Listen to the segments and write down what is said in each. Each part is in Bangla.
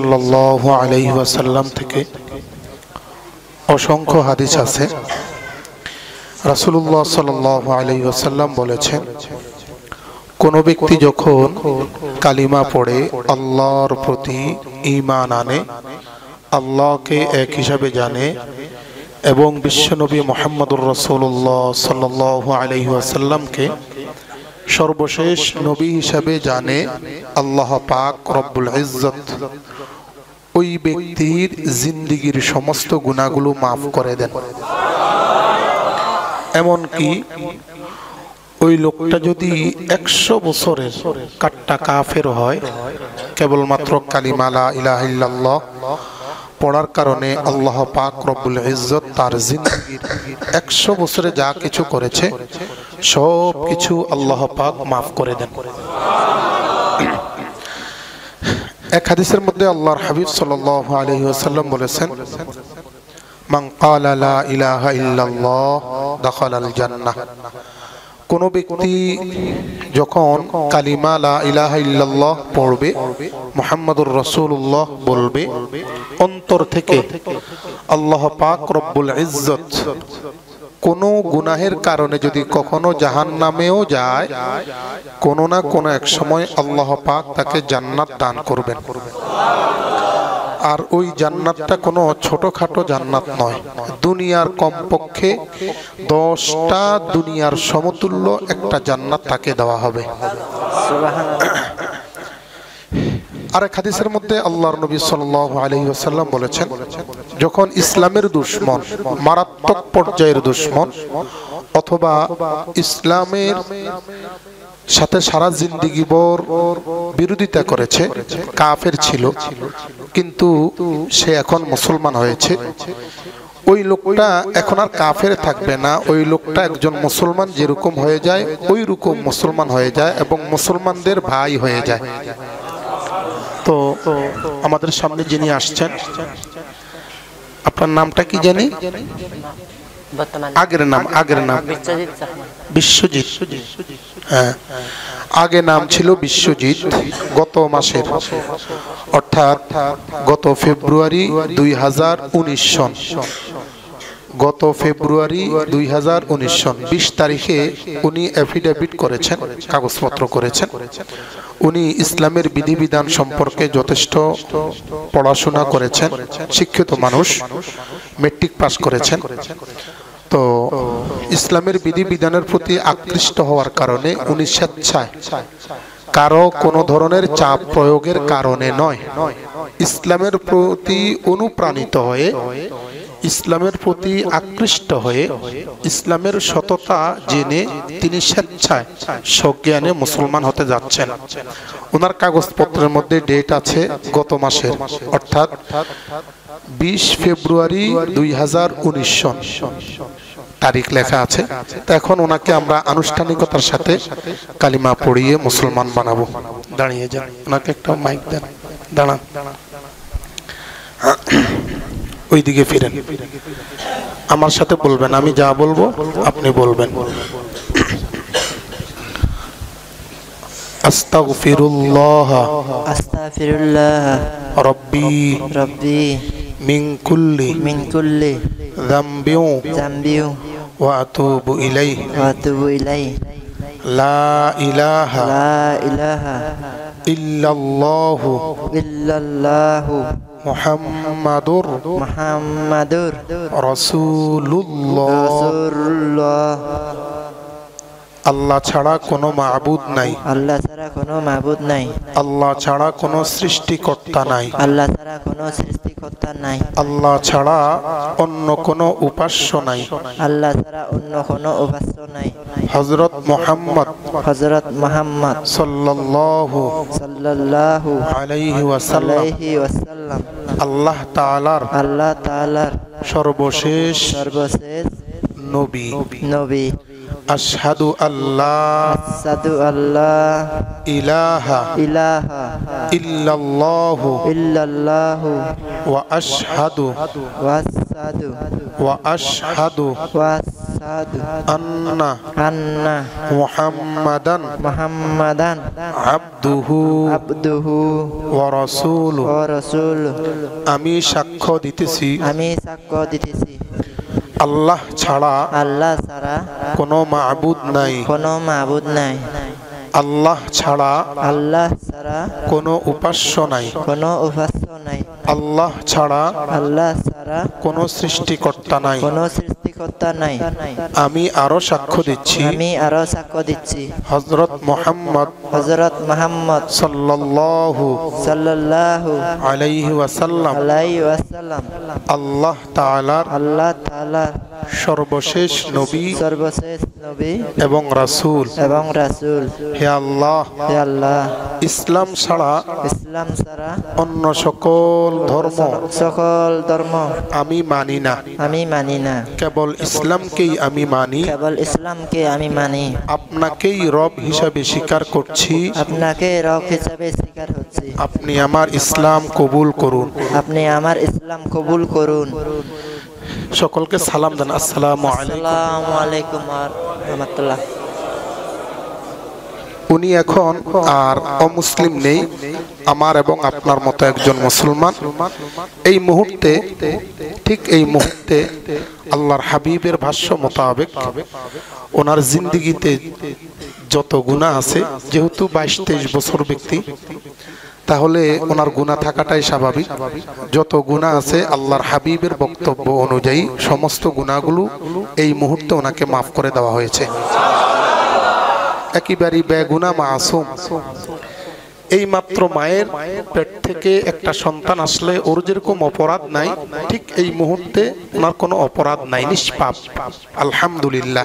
সাল্লাল্লাহু আলাইহি ওয়াসাল্লাম থেকে অসংখ্য হাদিস আছে। রাসূলুল্লাহ সাল্লাল্লাহু আলাইহি ওয়াসাল্লাম বলেছেন, কোনো ব্যক্তি যখন কালিমা পড়ে আল্লাহর প্রতি ঈমান আনে, আল্লাহকে এক হিসাবে জানে এবং বিশ্বনবী মুহাম্মদুর রাসূলুল্লাহ সাল্লাল্লাহু আলাইহি ওয়াসাল্লামকে সর্বশেষ নবী হিসাবে জানে, আল্লাহ পাক রব্বুল ইজ্জত ওই ব্যক্তির জিন্দেগীর সমস্ত গুনাহগুলো মাফ করে দেন। এমনকি ওই লোকটা যদি 100 বছরের কাট্টা কাফের হয়, কেবলমাত্র কালিমা লা ইলাহা ইল্লাল্লাহ পড়ার কারণে আল্লাহ পাক রব্বুল ইজ্জত তার জিন্দেগীর 100 বছরে যা কিছু করেছে সব কিছু আল্লাহ পাক মাফ করে দেন। এক হাদিসের মধ্যে আল্লাহর হাবিব সাল্লাল্লাহু আলাইহি ওয়াসাল্লাম বলেছেন, মান ক্বালা লা ইলাহা ইল্লাল্লাহ দাখালাল জান্নাহ। কোন ব্যক্তি যখন কালিমা লা ইলাহা ইল্লাল্লাহ পড়বে, মুহাম্মাদুর রাসূলুল্লাহ বলবে, অন্তর থেকে আল্লাহ পাক রব্বুল ইজ্জত কোনো গুনাহের কারণে যদি কখনো জাহান্নামেও যায়, কোনো না কোনো এক সময় আল্লাহ পাক তাকে জান্নাত দান করবেন। আর ওই জান্নাতটা কোনো ছোটখাটো জান্নাত নয়, দুনিয়ার কমপক্ষে 10টা দুনিয়ার সমতুল্য একটা জান্নাত তাকে দেওয়া হবে। আরেক হাদিসের মধ্যে আল্লাহর নবী সাল্লাল্লাহু আলাইহি ওয়াসাল্লাম বলেছেন, যখন ইসলামের দুশমন, মারাত্মক পর্যায়ের দুশমন, অথবা ইসলামের সাথে সারা জিন্দেগি ভর বিরোধিতা করেছে, কাফের ছিল কিন্তু সে এখন মুসলমান হয়েছে, ওই লোকটা এখন আর কাফের থাকবে না, ওই লোকটা একজন মুসলমান যেরকম হয়ে যায় ওই রকম মুসলমান হয়ে যায় এবং মুসলমানদের ভাই হয়ে যায়। তো আমাদের সামনে যিনি আসছেন, আপনার নামটা কি জানি? আগের নাম বিশ্বজিৎ। হ্যাঁ, আগে নাম ছিল বিশ্বজিৎ। গত মাসের অর্থাৎ গত ফেব্রুয়ারি 2019 সন, গত ফেব্রুয়ারি 2019 সন 20 তারিখে উনি এফিডেভিট করেছেন, কাগজপত্র করেছেন। উনি ইসলামের বিধিবিধান সম্পর্কে যথেষ্ট পড়াশোনা করেছেন, শিক্ষিত মানুষ, মেট্রিক পাস করেছেন। তো ইসলামের বিধিবিধানের প্রতি আকৃষ্ট হওয়ার কারণে উনি স্বেচ্ছায়, কারো কোনো ধরনের চাপ প্রয়োগের কারণে নয়, ইসলামের প্রতি অনুপ্রাণিত হয়ে, ইসলামের প্রতি আকৃষ্ট হয়ে, ইসলামের সততা জেনে তিনি স্বেচ্ছায় সজ্ঞানে মুসলমান হতে যাচ্ছেন। ওনার কাগজপত্রের মধ্যে ডেট আছে গত মাসের, অর্থাৎ 20 ফেব্রুয়ারি 2019 সন তারিখ লেখা আছে। তো এখন ওনাকে আমরা আনুষ্ঠানিকতার সাথে কালিমা পড়িয়ে মুসলমান বানাবো। দাঁড়িয়ে যান, ওনাকে একটা মাইক দেন, দাঁড়ান, ওইদিকে ফিরেন, আমার সাথে বলবেন, আমি যা বলবো আপনি বলবেন। আস্তাগফিরুল্লাহ আস্তাগফিরুল্লাহ রব্বি মিন কুল্লি যামবিন ওয়া আতুবু ইলাইহি লা ইলাহা ইল্লাল্লাহু মুহাম্মাদুর রাসূলুল্লাহ। আল্লাহ ছাড়া কোনো মাবুদ নাই, আল্লাহ ছাড়া কোনো মাবুদ নাই, আল্লাহ ছাড়া কোনো সৃষ্টিকর্তা নাই, আল্লাহ ছাড়া কোনো সৃষ্টিকর্তা নাই, আল্লাহ ছাড়া অন্য কোনো উপাস্য নাই, আল্লাহ ছাড়া অন্য কোনো উপাস্য নাই। হযরত মুহাম্মদ সাল্লাল্লাহু আলাইহি ওয়াসাল্লাম আল্লাহ তাআলার সর্বশেষ নবী। আশহাদু আল্লাহ ইলাহা ইল্লাল্লাহু ওয়া আশহাদু আন্না আন্না মুহাম্মাদান মুহাম্মাদান আবদুহু আবদুহু ওয়া রাসূলুহু। ওয়া রাসূলুহু। আমি সাক্ষ্য দিতেছি আমি সাক্ষ্য দিতেছি আল্লাহ ছাড়া আল্লাহ ছাড়া কোনো মাবুদ নাই। কোনো মাবুদ নাই। আল্লাহ ছাড়া আল্লাহ ছাড়া কোনো উপাস্য নাই। কোনো উপাস্য নাই। আল্লাহ ছাড়া আল্লাহ ছাড়া কোনো সৃষ্টিকর্তা নাই। কোনো সৃষ্টিকর্তা নাই। আমি আরো সাক্ষ্য দিচ্ছি আমি আরো সাক্ষ্য দিচ্ছি হযরত মুহাম্মদ হযরত মুহাম্মদ সাল্লাল্লাহু সাল্লাল্লাহু আলাইহি ওয়াসাল্লাম আলাইহি ওয়াসাল্লাম আল্লাহ তাআলার আল্লাহ তাআলার সর্বশেষ নবী সর্বশেষ নবী এবং রাসূল। এবং রাসূল। হে আল্লাহ, হে আল্লাহ, ইসলাম ছাড়া ইসলাম ছাড়া অন্য সকল ধর্ম সকল ধর্ম আমি মানি না। আমি মানি না। কেবল ইসলামকেই আমি মানি। কেবল ইসলামকে আমি মানি। আপনাকেই রব হিসাবে স্বীকার করছি। আপনাকে রব হিসাবে স্বীকার হচ্ছি। আপনি আমার ইসলাম কবুল করুন। আপনি আমার ইসলাম কবুল করুন। সকলকে সালাম দেন। আসসালামু আলাইকুম। আসসালামু আলাইকুম ওয়া রাহমাতুল্লাহ। উনি এখন আর অমুসলিম নেই, আমার এবং আপনার মতো একজন মুসলমান। এই মুহূর্তে, ঠিক এই মুহূর্তে আল্লাহর হাবিবের ভাষ্য মোতাবেক ওনার জিন্দেগিতে যত গুনাহ আছে, যেহেতু 22-23 বছর ব্যক্তি, তাহলে ওনার গুনাহ থাকাটাই স্বাভাবিক। যত গুনাহ আছে আল্লাহর হাবিবের বক্তব্য অনুযায়ী সমস্ত গুনাহগুলো এই মুহূর্তে ওনাকে মাফ করে দেওয়া হয়েছে। একেবারে বেগুনা মাসুম। এই মাত্র মায়ের পেট থেকে একটা সন্তান আসলে ওর যেরকম অপরাধ নাই, ঠিক এই মুহূর্তে ওনার কোনো অপরাধ নাই, নিষ্পাপ। আলহামদুলিল্লাহ।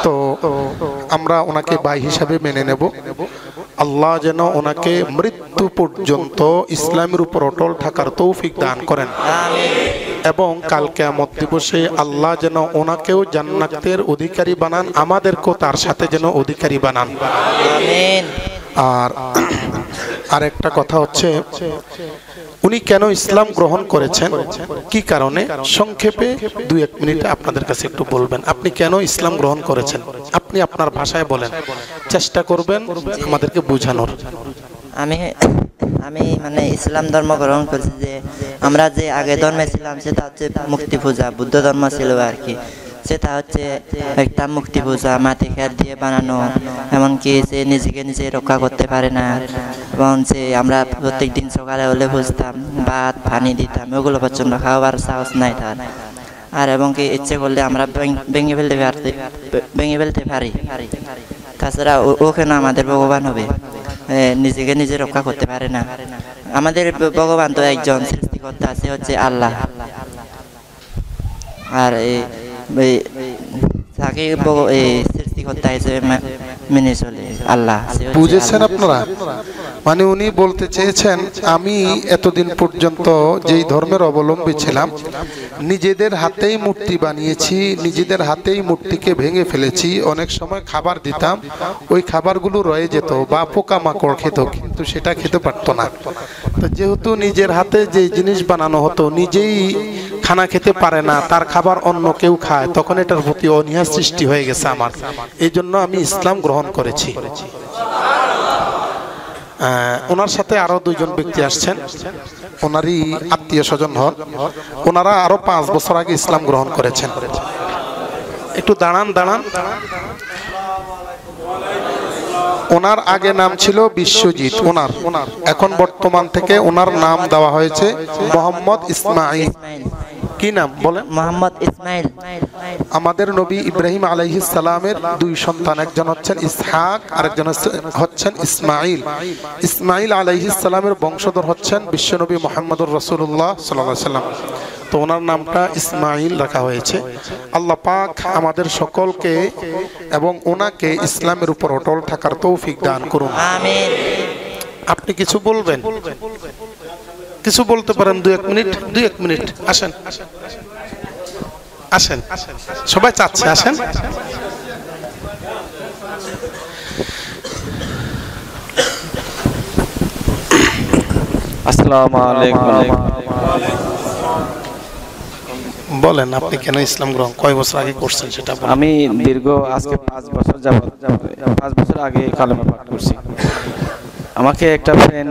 তো আমরা ওনাকে ভাই হিসাবে মেনে নেব। আল্লাহ যেন ওনাকে মৃত্যু পর্যন্ত ইসলামের উপর অটল থাকার তৌফিক দান করেন এবং কাল কিয়ামত দিবসে আল্লাহ যেন ওনাকেও জান্নাতের অধিকারী বানান, আমাদেরকেও তার সাথে যেন অধিকারী বানান। আমিন। আর একটা কথা হচ্ছে, উনি কেন ইসলাম গ্রহণ করেছেন, কি কারণে, সংক্ষেপে 2-1 মিনিটে আপনাদের কাছে একটু বলবেন। আপনি কেন ইসলাম গ্রহণ করেছেন, আপনি আপনার ভাষায় বলেন, চেষ্টা করবেন আমাদেরকে বোঝানোর। আমি মানে ইসলাম ধর্ম গ্রহণ করেছি যে আমরা যে আগে ধর্মে ছিলাম সেটা হচ্ছে মুক্তি পূজা, বুদ্ধ ধর্ম ছিল আর কি। সেটা হচ্ছে একটা মুক্তি পূজা, মাটি খের দিয়ে বানানো, এমনকি সে নিজেকে নিজে রক্ষা করতে পারে না, এবং যে আমরা প্রত্যেক দিন সকালে হলে বুঝতাম ভাত পানি দিতাম, ওগুলো পর্যন্ত খাওয়ার সাহস নাই তার। আর এবং কি ইচ্ছে করলে আমরা ভেঙে ফেলতে পারি। তাছাড়া ও কেন আমাদের ভগবান হবে, নিজেকে নিজে রক্ষা করতে পারে না। আমাদের ভগবান তো একজন সৃষ্টিকর্তা, সে হচ্ছে আল্লাহ। আর তাকে সৃষ্টিকর্তা হিসেবে মেনে চলে আল্লাহ। বুঝেছেন আপনারা? মানে উনি বলতে চেয়েছেন, আমি এতদিন পর্যন্ত যেই ধর্মের অবলম্বী ছিলাম, নিজেদের হাতেই মূর্তি বানিয়েছি, নিজেদের হাতেই মূর্তিকে ভেঙে ফেলেছি। অনেক সময় খাবার দিতাম, ওই খাবারগুলো রয়ে যেত বা পোকামাকড় খেত, কিন্তু সেটা খেতে পারতো না। তো যেহেতু নিজের হাতে যে জিনিস বানানো হতো, নিজেই খানা খেতে পারে না, তার খাবার অন্য কেউ খায়, তখন এটার প্রতি অনীহা সৃষ্টি হয়ে গেছে আমার। এই জন্য আমি ইসলাম গ্রহণ করেছি। ওনার সাথে আরো 2জন ব্যক্তি আসছেন, ওনারই আত্মীয় স্বজন হন। ওনারা আরো 5 বছর আগে ইসলাম গ্রহণ করেছেন। একটু দাঁড়ান। ওনার আগে নাম ছিল বিশ্বজিৎ। ওনার এখন বর্তমান থেকে ওনার নাম দেওয়া হয়েছে মোহাম্মদ ইসমাইল। কি নাম বলেন? মোহাম্মদ ইসমাইল। আমাদের নবী ইব্রাহিম আলাইহিস সালামের 2 সন্তান, একজন হচ্ছেন ইসহাক, আরেকজন হচ্ছেন ইসমাইল। ইসমাইল আলাইহিস সালামের বংশধর হচ্ছেন বিশ্বনবী মুহাম্মদুর রাসূলুল্লাহ সাল্লাল্লাহু আলাইহি ওয়াসাল্লাম। তো ওনার নামটা ইসমাইল রাখা হয়েছে। আল্লাহ পাক আমাদের সকলকে এবং ওনাকে ইসলামের উপর অটল থাকার তৌফিক দান করুন। আমিন। আপনি কিছু বলবেন? কিছু বলতে পারেন? 2-1 মিনিট। আসেন সবাই চাচ্ছে, আসেন। আসসালামু আলাইকুম। বলেন আপনি কেন ইসলাম গ্রহণ কয় বছর আগে করছেন সেটা বলেন। আমি দীর্ঘ আজকে 5 বছর যাবত 5 বছর আগে কালেমা পাঠ করছি। আমাকে একটা ফ্রেন্ড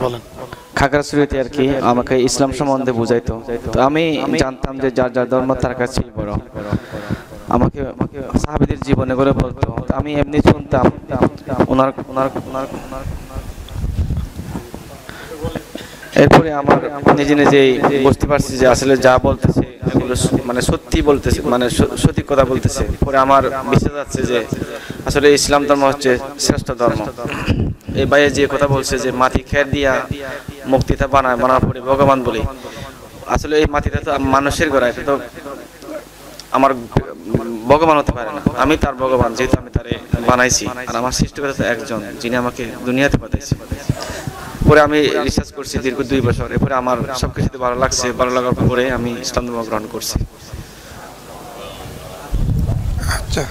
বলেন। খাগড়াছড়িতে আর কি আমাকে ইসলাম সম্বন্ধে বুঝাইতো। তো আমি জানতাম যে যার যার ধর্ম তার কাছেই বড়। আমাকে সাহাবীদের জীবনে করে বলতো, তো আমি এমনি শুনতাম ওনার। এরপরে আমার নিজে নিজেই বুঝতে পারছি যে আসলে যা বলতেছে এগুলো মানে সত্যি বলতেছে, মানে সত্যি কথা বলতেছে। পরে আমার বিশ্বাস আছে যে আসলে ইসলাম ধর্ম হচ্ছে শ্রেষ্ঠ ধর্ম। এই ভাইয়ে যে কথা বলছে যে মাটি খের দিয়া মুক্তিটা বানার পরে ভগবান বলি, আসলে এই মাটিটা তো মানুষের গড়া, এটা তো আমার ভগবান হতে পারে না। আমি তার ভগবান, যেহেতু আমি তারে বানাইছি। আর আমার সৃষ্টিকর্তা তো একজন, যিনি আমাকে দুনিয়াতে পাঠাইছে। পরে আমি রিসার্চ করছি দীর্ঘ 2 বছর। এরপরে আমার সবকিছুতে ভালো লাগছে। ভালো লাগার পরে আমি ইসলাম ধর্ম গ্রহণ করছি। আচ্ছা,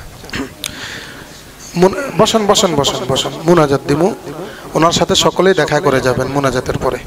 বসেন বসেন বসেন বসেন, মুনাজাত দিমু। ওনার সাথে সকলেই দেখা করে যাবেন মুনাজাতের পরে।